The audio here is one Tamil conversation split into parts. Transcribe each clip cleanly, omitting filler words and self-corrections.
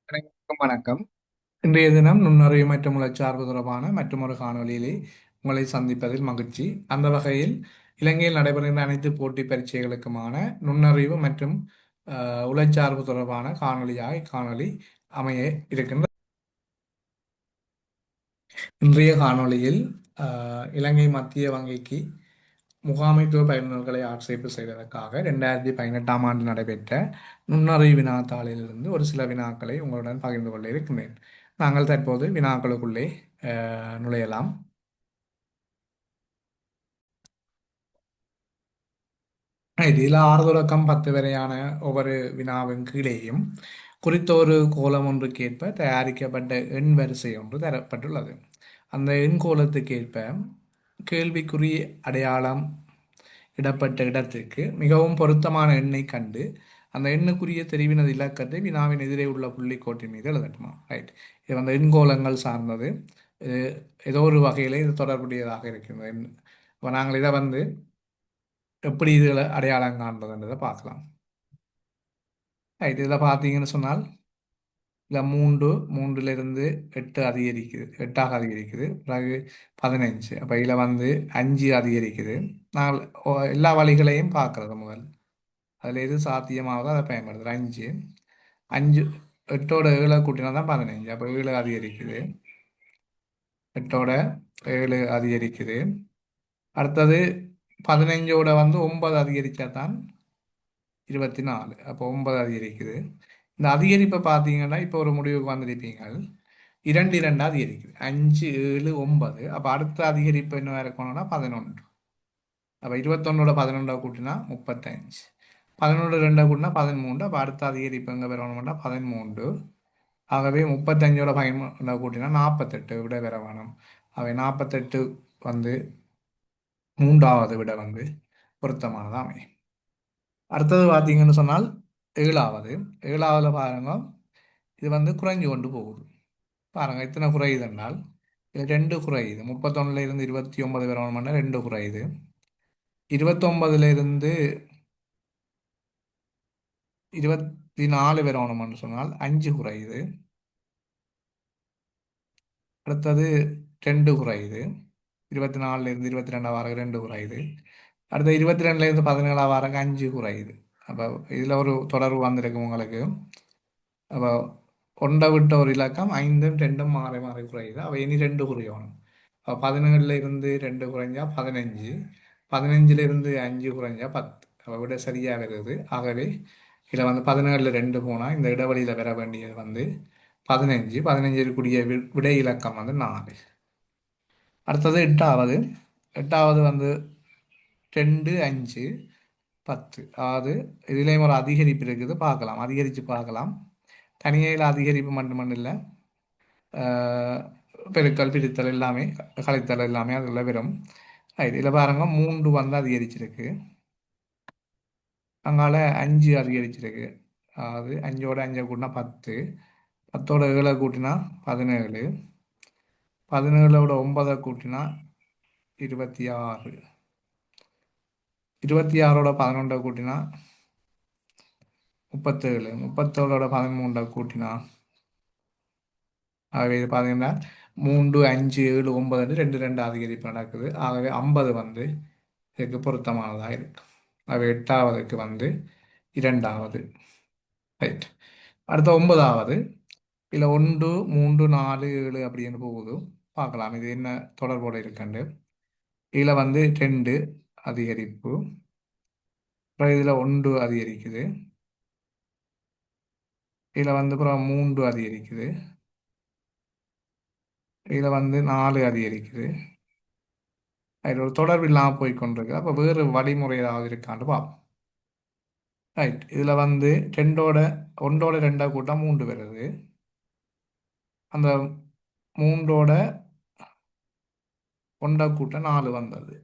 அனைவருக்கும் வணக்கம். இன்றைய தினம் நுண்ணறிவு மற்றும் உளச்சார்பு தொடர்பான மற்றொரு காணொளியிலே உங்களை சந்திப்பதில் மகிழ்ச்சி. அந்த வகையில் இலங்கையில் நடைபெறுகின்ற அனைத்து போட்டி பரீட்சைகளுக்குமான நுண்ணறிவு மற்றும் உளச்சார்பு தொடர்பான காணொளியாய் காணொளி அமைய இருக்கின்ற இன்றைய காணொளியில் இலங்கை மத்திய வங்கிக்கு முகாமைத்துவ பயிலுனர்களை ஆட்சேர்ப்பு செய்வதற்காக 2018ஆம் ஆண்டு நடைபெற்ற நுண்ணறிவு வினாத்தாளிலிருந்து ஒரு சில வினாக்களை உங்களுடன் பகிர்ந்து கொள்ள இருக்கின்றேன். நாங்கள் தற்போது வினாக்களுக்குள்ளே நுழையலாம். இதில் 6 தொடக்கம் 10 வரையான ஒவ்வொரு வினாவின் கீழேயும் குறித்த ஒரு கோலம் ஒன்றுக்கேற்ப தயாரிக்கப்பட்ட எண் வரிசை ஒன்று தரப்பட்டுள்ளது. அந்த எண் கோலத்துக்கேற்ப கேள்விக்குறி அடையாளம் இடப்பட்ட இடத்துக்கு மிகவும் பொருத்தமான எண்ணை கண்டு அந்த எண்ணுக்குரிய தெரிவினது இலக்கத்தை வினாவின் எதிரே உள்ள புள்ளிக்கோட்டின் மீது எழுதட்டுமா. ரைட், இது வந்து எண்கோலங்கள் சார்ந்தது. இது ஏதோ ஒரு வகையில் இது தொடர்புடையதாக இருக்கின்றது. இப்போ நாங்கள் இதை வந்து எப்படி இதில் அடையாளம் காண்றதுன்றதை பார்க்கலாம். ரைட், இதில் பார்த்தீங்கன்னு சொன்னால் இல்லை மூன்றிலிருந்து 8 அதிகரிக்குது, 8ஆக அதிகரிக்குது. பிறகு 15, அப்போ இதில் வந்து 5 அதிகரிக்குது. நாங்கள் எல்லா வழிகளையும் பார்க்கறது முதல் அதில் எது சாத்தியமாகதோ அதை பயன்படுத்துகிறேன். 5 5 8ஓட 7 கூட்டினா தான் 15, அப்போ 7 அதிகரிக்குது. 8ஓட 7 அதிகரிக்குது. அடுத்தது 15ஓட வந்து 9 அதிகரித்தா தான் 24, அப்போ 9 அதிகரிக்குது. இந்த அதிகரிப்பை பார்த்தீங்கன்னா இப்போ ஒரு முடிவுக்கு வந்திருப்பீங்க. 2 2 அதிகரிக்குது, 5 7 9. அப்போ அடுத்த அதிகரிப்பு என்ன இருக்கணும்னா 11. அப்போ 21ஓட 11 கூட்டினா 35, 11 2 கூட்டினா 13. அப்போ அடுத்த அதிகரிப்பு எங்கே வரணும்னா 13. ஆகவே 35ஓட 13 கூட்டினா 48 விட வர வேணும். அவை 48 வந்து மூன்றாவது விட வந்து பொருத்தமானதாக அமையும். அடுத்தது பார்த்தீங்கன்னு சொன்னால் ஏழாவதுல பாருங்க, இது வந்து குறைஞ்சு கொண்டு போகுது. பாருங்க எத்தனை குறையுது என்றால் இது 2 குறையுது. 31 இருந்து 29 வரணும்னா 2 குறையுது. 29 இருந்து 24 வரணும்னு சொன்னால் 5 குறையுது. அடுத்தது 2 குறையுது. 24 இருந்து 22 வாரம் 2 குறையுது. அடுத்த 22 இருந்து 17 வாரம் 5 குறையுது. அப்போ இதில் ஒரு தொடர்பு வந்திருக்கு உங்களுக்கு. அப்போ ஒன்றை விட்ட ஒரு இலக்கம் 5 2 மாறி மாறி குறையுது. அவ இனி 2 குறையணும். அப்போ 17 இருந்து 2 குறைஞ்சா 15, 15 இருந்து 5 குறைஞ்சா 10. அப்போ விட சரியாக வருது. ஆகவே இதில் வந்து 17 2 போனால் இந்த இடைவெளியில் வர வேண்டியது வந்து 15. 15 இருக்கக்கூடிய விடை இலக்கம் வந்து 4. அடுத்தது எட்டாவது வந்து 2 5 10. அதாவது இதுலேயும் ஒரு அதிகரிப்பு இருக்குது, பார்க்கலாம், அதிகரித்து பார்க்கலாம். தனியாக அதிகரிப்பு மட்டும் இல்லை, பெருக்கல் பிரித்தல் எல்லாமே, கழித்தல் எல்லாமே அதில் வரும். இதில் பாருங்க 3 வந்து அதிகரிச்சிருக்கு, அங்கால 5 அதிகரிச்சிருக்கு. அதாவது 5ஓட 5 கூட்டினா 10, 10ஓட 7 கூட்டினா 17, 17ஓட 9 கூட்டினா 26, 26ஓட 11 கூட்டினா 37, 37ஓட 13 கூட்டினா, ஆகவே இது பார்த்தீங்கன்னா 3 5 7 9 2 2 அதிகரிப்பு நடக்குது. ஆகவே 50 வந்து இதுக்கு பொருத்தமானதாக இருக்கு. ஆகவே 8ஆவதுக்கு வந்து 2ஆவது. ரைட், அடுத்த 9ஆவது. இல்லை 1 3 4 7 அப்படின்னு போகுது, பார்க்கலாம் இது என்ன தொடர்போடு இருக்குண்டு. இதில் வந்து 2 அதிகரிப்பு, அப்புறம் இதில் 1 அதிகரிக்குது, இதில் வந்து அப்புறம் 3 அதிகரிக்குது, இதில் வந்து 4 அதிகரிக்குது. அதில் ஒரு தொடர்பு இல்லாமல் போய் கொண்டிருக்கு. அப்போ வேறு வழிமுறை ஏதாவது இருக்கான்னு பார்ப்போம். ரைட், இதில் வந்து 1ஓட 2 கூட்டம் 3 வருது. அந்த 3ஓட 1 கூட்டம் 4 வந்தது.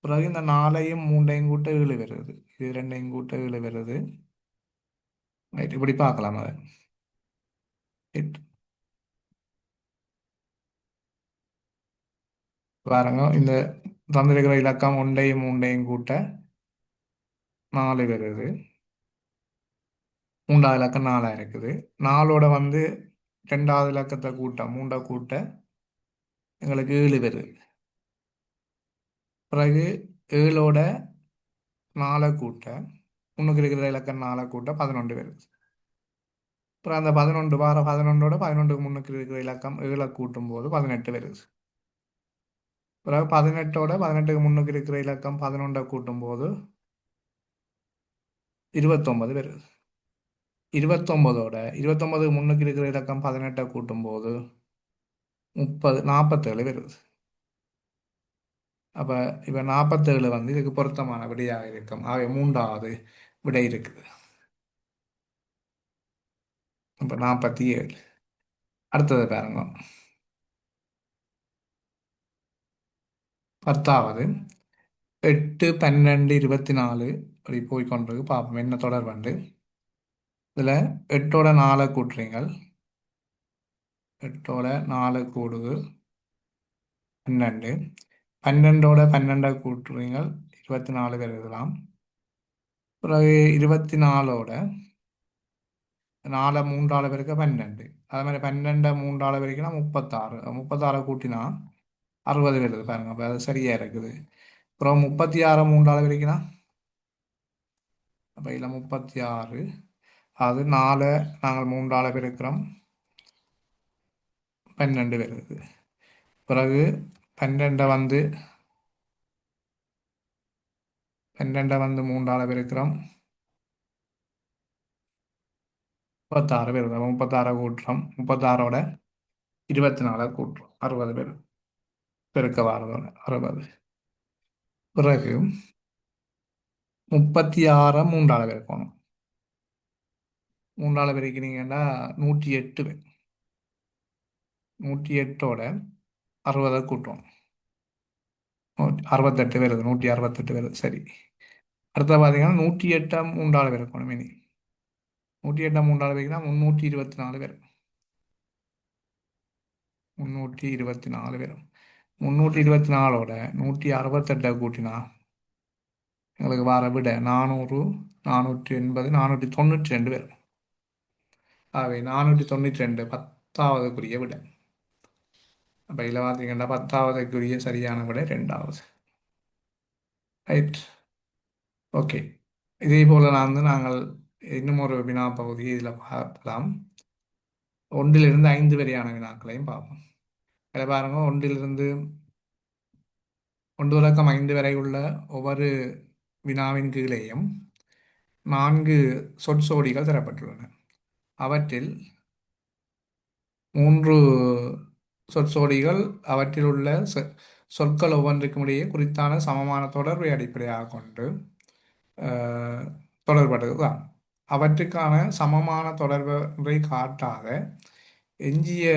பிறகு இந்த 4ஐயும் 3ஐயும் கூட்ட 7 வருது. இது 2ஐயும் கூட்ட 7 வருது. ரைட், இப்படி பார்க்கலாம் அதை. ரைட், பாருங்க இந்த தந்திருக்கிற இலக்கம் 1ஐயும் 3ஐயும் கூட்ட 4 வருது. மூன்றாவது இலக்கம் 4 இருக்குது. 4ஓட வந்து ரெண்டாவது இலக்கத்தை கூட்ட மூண்டை கூட்ட எங்களுக்கு 7 வருது. பிறகு 7ஓட 4 கூட்ட முன்னுக்கு இருக்கிற இலக்கம் 4 கூட்ட 11 வருது. அப்புறம் அந்த 11 வார 11ஓட 11க்கு முன்னுக்கு இருக்கிற இலக்கம் 7 கூட்டும் போது 18 வருது. பிறகு 18ஓட 18க்கு முன்னுக்கு இருக்கிற இலக்கம் 11 கூட்டும் போது 29 வருது. 29ஓட 29க்கு முன்னுக்கு இருக்கிற இலக்கம் 18 கூட்டும் போது 47 வருது. அப்போ இப்போ 47 வந்து இதுக்கு பொருத்தமான விடையாக இருக்கும். ஆகவே மூன்றாவது விடை இருக்குது. இப்போ 47. அடுத்தது பாருங்க. 10வது 8, 12, 24 அப்படி போய் கொண்டிருக்கு. பார்ப்போம் என்ன தொடர் வந்து. இதில் 8ஓட 4 கூட்டுறீங்க. 8ஓட 4 கூடுது 12. 12ஓட 12 கூட்டுறீங்க 24 பேர் எழுதலாம். பிறகு 24ஓட 4 3 பேருக்கு 12. அதே மாதிரி 12 3 பேருக்குன்னா 36. 36 கூட்டினா 60 வருது பாருங்க. அப்போ அது சரியா இருக்குது. அப்புறம் 36 3 பேருக்குன்னா அப்போ இதில் 36 அது 4 நாங்கள் 3 பெருக்கிறோம் 12 வருது. பிறகு 12 வந்து 12 வந்து 3 பெருக்கிறோம் 36 பேர். 36 கூட்டுறோம் 36ஓட 24 கூட்டுறோம் 60 பேர் பெருக்க வாரதோட 60. பிறகு 36 3 பெருக்கணும். 3 பெருக்கினீங்கன்னா 108 பேர். 108ஓட 60 கூட்டுறோம் 68 வருது. 168 வருது சரி. அடுத்த பார்த்தீங்கன்னா 108 3 பெருக்கணும். இனி 108 3 பெருக்கினா 324 பேர். 324 பேர். 324ஓட 168 கூட்டினா எங்களுக்கு வர விட 400 480 492 பேர். ஆகவே 492 10வதுக்குரிய விட. அப்போ இதில் பார்த்தீங்கன்னா 10வதுக்குரிய சரியான விட 2வது. ரைட். ஓகே. இதே போல் நாங்கள் இன்னும் ஒரு வினா பகுதியை இதில் பார்க்கலாம். 1லிருந்து 5 வரையான வினாக்களையும் பார்ப்போம். இதில் பாருங்க 1லிருந்து 1 தொடக்கம் 5 வரை உள்ள ஒவ்வொரு வினாவின் கீழேயும் 4 சொற்சோடிகள் தரப்பட்டுள்ளன. அவற்றில் 3 சொற்சோடிகள் அவற்றில் உள்ள சொற்கள் ஒவ்வொன்றுக்கும் இடையே குறித்தான சமமான தொடர்பை அடிப்படையாக கொண்டு அஹ், தொடர்பட்டது தான். அவற்றுக்கான சமமான தொடர்பை காட்டாத எஞ்சிய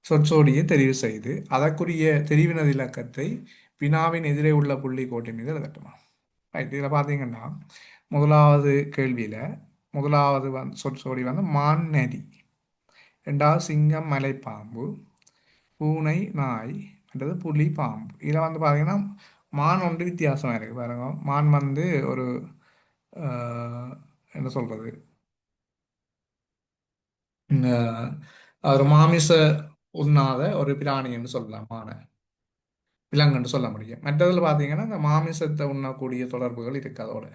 சொற்சோடியை தெரிவு செய்து அதற்குரிய தெரிவினது இலக்கத்தை வினாவின் எதிரே உள்ள புள்ளி கோட்டின் மீது எழுதட்டுமா. ரைட். இதில் பார்த்தீங்கன்னா முதலாவது கேள்வியில் முதலாவது சொற்சோடி வந்து மான் நரி, ரெண்டாவது சிங்கம் மலைப்பாம்பு, பூனை நாய், மற்றது புலி பாம்பு. இதில் வந்து பார்த்தீங்கன்னா மான் ஒன்று வித்தியாசமாக இருக்குது பாருங்க. மான் வந்து ஒரு என்ன சொல்கிறது, ஒரு மாமிச உண்ணாத ஒரு பிராணி என்று சொல்லலாம். விலங்குன்னு சொல்ல முடியும். மற்றதில் பார்த்தீங்கன்னா இந்த மாமிசத்தை உண்ணக்கூடிய தொடர்புகள் இருக்கு அதோட.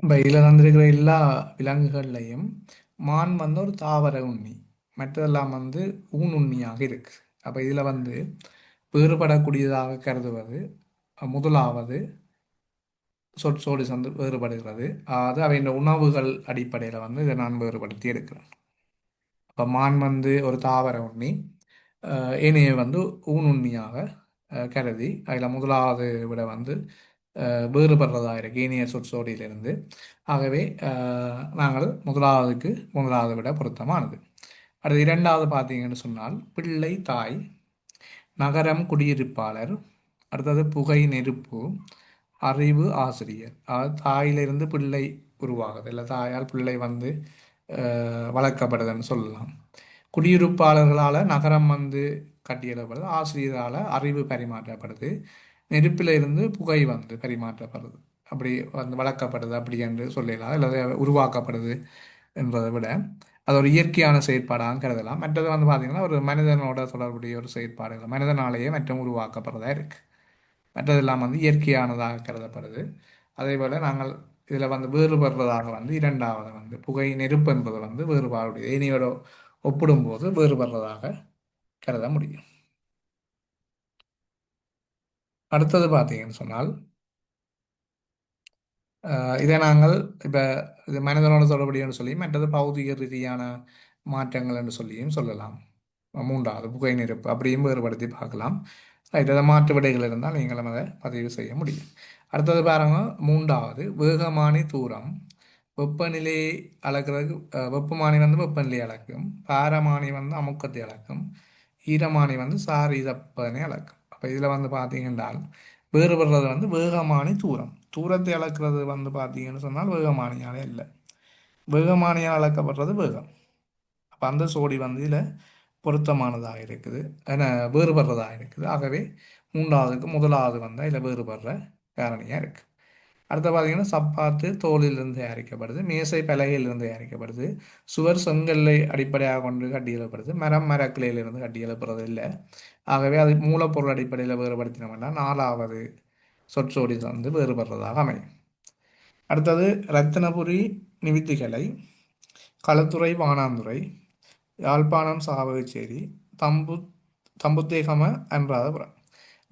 இப்போ இதில் தந்திருக்கிற எல்லா விலங்குகள்லையும் மான் வந்து ஒரு தாவர உண்ணி, மற்றதெல்லாம் வந்து ஊன் உண்ணியாக இருக்கு. அப்போ இதில் வந்து வேறுபடக்கூடியதாக கருதுவது முதலாவது சொற்சோடி சந்து வேறுபடுகிறது. அது அவை இந்த உணவுகள் அடிப்படையில் வந்து இதை நான் வேறுபடுத்தி எடுக்கிறேன். அப்போ மான் வந்து ஒரு தாவர உண்ணி, ஏனைய வந்து ஊன் உண்ணியாக கருதி அதில் முதலாவது விட வந்து வேறுபடுறதா இருக்கு ஏனைய சொற்சோடியிலிருந்து. ஆகவே நாங்கள் முதலாவது விட பொருத்தமானது. அடுத்து இரண்டாவது பார்த்தீங்கன்னு சொன்னால் பிள்ளை தாய், நகரம் குடியிருப்பாளர், அடுத்தது புகை நெருப்பு, அறிவு ஆசிரியர். அதாவது தாயிலிருந்து பிள்ளை உருவாகுது, இல்லை தாயால் பிள்ளை வந்து வளர்க்கப்படுதுன்னு சொல்லலாம். குடியிருப்பாளர்களால் நகரம் வந்து கட்டியெழப்படுது, ஆசிரியரால் அறிவு பரிமாற்றப்படுது, நெருப்பில் இருந்து புகை வந்து பரிமாற்றப்படுது. அப்படி வந்து வளர்க்கப்படுது அப்படி என்று சொல்லலாம், அல்லது உருவாக்கப்படுது என்பதை விட அது ஒரு இயற்கையான செயற்பாடாக கருதலாம். மற்றது வந்து பார்த்தீங்கன்னா ஒரு மனிதனோட தொடர்புடைய ஒரு செயற்பாடுகள் மனிதனாலேயே மற்றும் உருவாக்கப்படுறதா இருக்கு. மற்றதெல்லாம் வந்து இயற்கையானதாக கருதப்படுது. அதே போல் நாங்கள் இதில் வந்து வேறுபடுறதாக வந்து இரண்டாவது வந்து புகை நெருப்பு என்பது வந்து வேறுபாடு ஏனையோட ஒப்பிடும்போது வேறுபடுறதாக கருத முடியும். அடுத்தது பார்த்தீங்கன்னு சொன்னால் இதை நாங்கள் இப்போ இது மனிதனோட தொடர்புடையன்னு சொல்லி மற்றது பௌதிக ரீதியான மாற்றங்கள் என்று சொல்லியும் சொல்லலாம். மூன்றாவது புகை நெருப்பு அப்படியும் வேறுபடுத்தி பார்க்கலாம். ரைட், அதை மாற்று விடைகள் இருந்தால் நீங்களும் அதை பதிவு செய்ய முடியும். அடுத்தது பாருங்க, மூன்றாவது வேகமானி தூரம் வெப்பநிலையை அளக்கிறது. வெப்பமானி வந்து வெப்பநிலையை அளக்கும், பாரமானி வந்து அமுக்கத்தை அளக்கும், ஈரமானி வந்து சாரிதப்பனை அளக்கும். அப்போ இதில் வந்து பார்த்தீங்கன்றால் வேறுபடுறது வந்து வேகமானி தூரம். தூரத்தை அளக்கிறது வந்து பார்த்தீங்கன்னு சொன்னால் வேகமானியாலே இல்லை, வேகமானியால் அளக்கப்படுறது வேகம். அப்போ அந்த சோடி வந்து இதில் பொருத்தமானதாக இருக்குது, ஏன்னா வேறுபடுறதாக இருக்குது. ஆகவே மூன்றாவதுக்கு முதலாவது வந்து இதில் வேறுபடுற காரணியாக இருக்குது. அடுத்து பார்த்தீங்கன்னா சப்பாத்து தோலிலிருந்து தயாரிக்கப்படுது, மேசை பலகையிலிருந்து தயாரிக்கப்படுது, சுவர் செங்கல்லை அடிப்படையாக கொண்டு கட்டி எழுப்பப்படுது, மரம் மரக்கிளையிலிருந்து கட்டி எழுப்புறது இல்லை. ஆகவே அது மூலப்பொருள் அடிப்படையில் வேறுபடுத்தினோம்னா நாலாவது சொற்றோடி வந்து வேறுபடுறதாக அமையும். அடுத்தது ரத்தினபுரி நிவித்திகலை, களத்துறை வானாந்துறை, யாழ்ப்பாணம் சாவகச்சேரி, தம்பு தம்புத்தேகம அன்றாதபுரம்.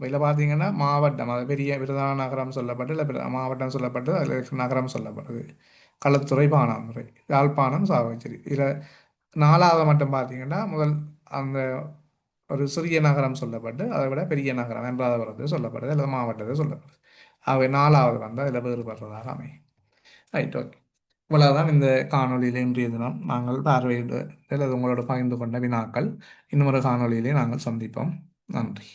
இதில் பார்த்தீங்கன்னா மாவட்டம், அது பெரிய பிரதான நகரம் சொல்லப்பட்டு இல்லை மாவட்டம் சொல்லப்பட்டு அதில் நகரம் சொல்லப்படுது. களத்துறை பாணாந்துறை, யாழ்ப்பாணம் சாவகச்சேரி. இதில் நாலாவது மட்டும் பார்த்தீங்கன்னா முதல் அந்த ஒரு சிறிய நகரம் சொல்லப்பட்டு அதை விட பெரிய நகரம் அன்றாதபுரத்தை சொல்லப்படுது அல்லது மாவட்டத்தை சொல்லப்படுது. ஆகவே நாலாவது வந்து அதில் வேறுபடுறதாக அமையும். Right, okay. இவ்வளவுதான் இந்த காணொளியில் இன்றைய தினம் நாங்கள் பார்வையிட்டு அல்லது உங்களோட பகிர்ந்து கொண்ட வினாக்கள். இன்னும் ஒரு காணொளியிலே நாங்கள் சந்திப்போம். நன்றி.